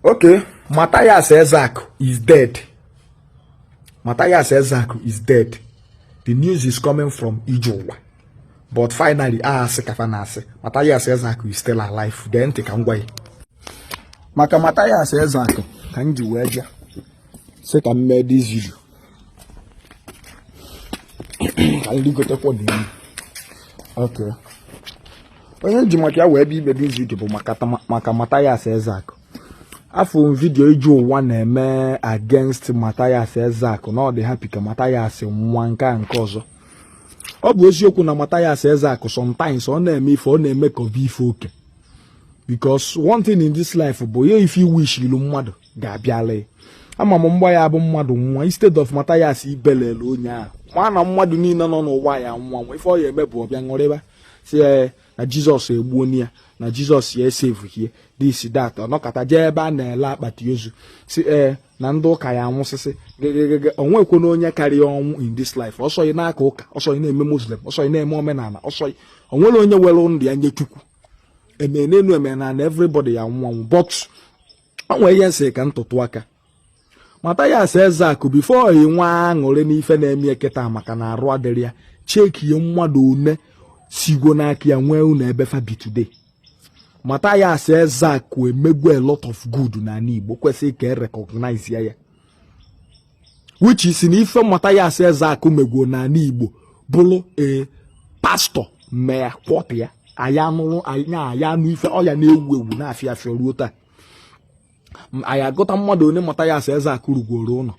Okay, Mathias Ezeaku is dead. Mathias Ezeaku is dead. The news is coming from Igboland. But finally, Mathias Ezeaku is still alive. Then take away. Maka Mathias Ezeaku can you wear say can make this video. Can you go to the okay. When you make your be this video, maka Mathias Ezeaku. After video Igboland against Mathias Ezeaku, now they happy ka Mathias nwanka nkozo. Obu eziokwu na Mathias Ezeaku sometimes on na-eme ife ọ na-eme ka obi ife oke. Because one thing in this life bụ if you wish ilu mmadụ ga-abịale. Ama m mgba ya bụ mmadụ nwa instead of Mathias ibelele onye a. Mana mmadụ niile nọ n'ụwa ya nwa ife ọ ya eme bụ ọbịa ngoreba. Si na Jesus egbuo ya na Jesus ya save here this that ọnọkata je ebe a na-ele akpati ozu si na ndị ụka ya anwụsịsị onwekwo na onye karịa ọnwụ in this life ọsọ ị na-aka ụka ọsọ ị na-eme Muslim ọsọ ị na-eme omenala ọsọ onwere onye were ndụ ya nye Chukwu emenenu emenala everybody ya nwanwụ but onwe ihe nsị ka ntụtụ aka Mathias Ezeaku before ị nwa aṅụrị n'ife na-eme eketa maka na arụ adịrị ya cheki mmadụ one sigo n'aka ya nwee unu ebe fabi today. Mathias Ezeaku emegwu a lot of good na Igbo kwesị ka recognize ya which is na ife Mathias Ezeaku megwu na Igbo bụrụ pastor mee kwọt ya aya nụ ife ọ ya na-ewu ewu na-afịa afịa ruo taa aya agụta mmadụ one Mathias Ezeaku rugoro ụlọ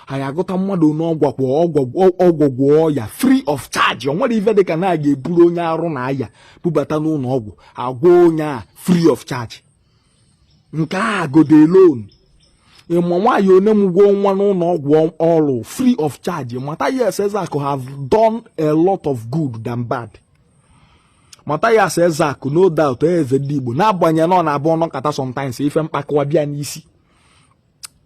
aya agụta mmadụ one ọgwụgwọ ya free of charge onwere ife dịka na ga-eburu onye arụ na aya bubata n'ụlọ ọgwụ agwọ onye a free of charge nke a gode loan ịma nwaanyị one mụgwọ nwa n'ụlọ ọgwụ ọrụ free of charge. Mathias Ezeaku have done a lot of good than bad. Mathias Ezeaku no doubt eze Ndigbo na-agbanye na ọ na-abụ ọnọkata sometimes ife mkpakọwa bịa n'isi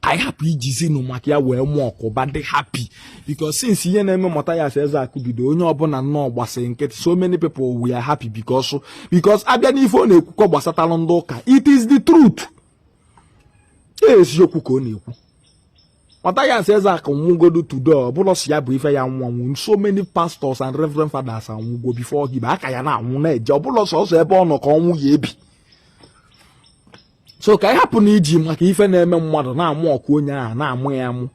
I happy jizinu maka ya wee mụ ọkụba dị happy because since ihe na-eme Mathias Ezeaku bido onye ọbụla nnọọ gbasịrị nkịtị so many people were happy because abịa n'ife ọ na-ekwukọ gbasatalụ ndị ụka it is the truth. Eziokwu ka ọ na-ekwu. Mathias Ezeaku nwụgodu today ọbụla si ya bụ ife ya nwanwu so many pastors and reverend fathers anwụgo before gị aka ya na-anwụ na-eje ọbụla sọsọ ebe ọ nọ ka ọnwụ ya ebi. So ka hapụ na iji maka ife na-eme mmadụ na-amụ ọkụ onye ahụ na-amụ ya amụ.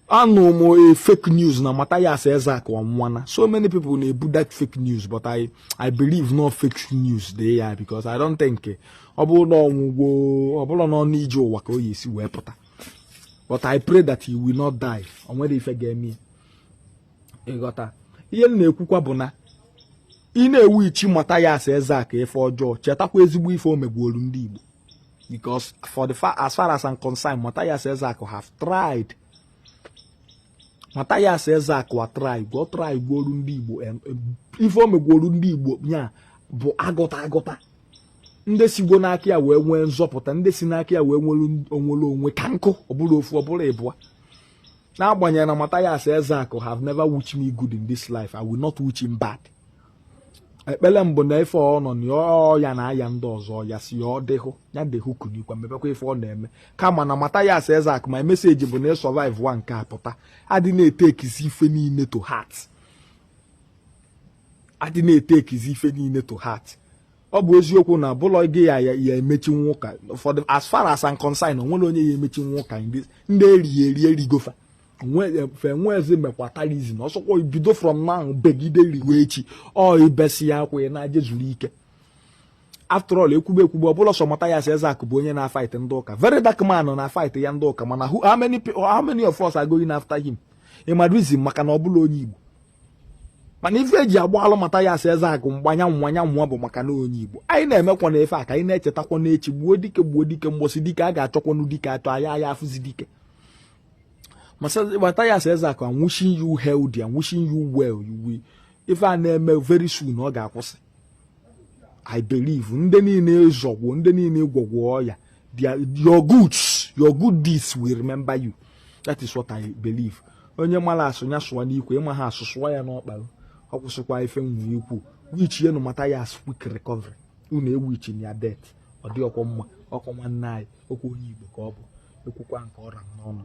Anụ m fake news na Mathias Ezeaku ọnwụna. So many people na-ebu that fake news but I believe no fake news dey ya because I don't think ọ bụrụ na ọnwụgwo ọ bụrụ na ọ n'ije ụwa ka o yi esi wee pụta. But I pray that he will not die. O nwere ife ga-eme. Ịghọta. Ihe m na-ekwukwa bụ na ị na-ewu ichi Mathias Ezeaku ife ọjọọ chetakwa ezigbo ife o megbuolu ndị Igbo because as far as I'm concerned Mathias Ezeaku have tried. Mathias Ezeaku a try gbuolu ndị Igbo ife o megbuolu ndị Igbo ya bụ agụta ndị sigbo n'aka ya wee nwee nzọpụta ndị si n'aka ya wee nwere onwe ka nkụ ọbụla ofu ọbụla ịbụa n'agbanyeghị na Mathias Ezeaku have never wished me good in this life. I will not wish him bad. Ekpele mbụ na ife ọ nọ na ya na aya ndị ọzọ ya si ọ dịhụ ya dịhụ kunikwa mebekwa ife ọ na-eme kama na Mathias Ezeaku my message bụ na survive one nke apụta adị na-etekizi ife niile to heart ọ bụ eziokwu na bụlọ gị ya emechi nwoka as far as I'm concerned onwere onye ya emechi nwoka ndị erigofa nweze mekwatarizm ọsọkwa ibido from now begide riwe echi ọ ibesi ya akwa na aje zuru ike. After all ekwugbe ọbụla sọ Mathias Ezeaku bụ onye na-fight ndị ụka very dark man na fight ya ndị ụka mana how many of us are going after him? Ịmadrizm maka na ọbụla onye Igbo mana ife eji agbalụ Mathias Ezeaku mgbanya nwa bụ maka na onye Igbo anyị na-emekwa na efe a ka anyị na-echetakwa n'echi gbuo dike mgbosi dike a ga-achọkwanụ dike atọ aya afụzi dike. Mathias Ezeaku I'm wishing you healthy and wishing you well. If I na-eme very soon ọ ga-akwụsị. I believe ndị niile ezogwo ndị niile gwogwo ya your good deeds will remember you. That is what I believe. Onye mara asụnya sụwa n'ikwe ịma ha asụsụwa ya n'ọkpa ọ kwụsịkwa ife nwe ikwu which ye no Mathias quick recovery unu ewu ichi ya death ọ dị ọkwa mma ọkwa nwanne anyị okwu onye Igbo ka ọ bụ ekwukwa nke ọra n'ọnụ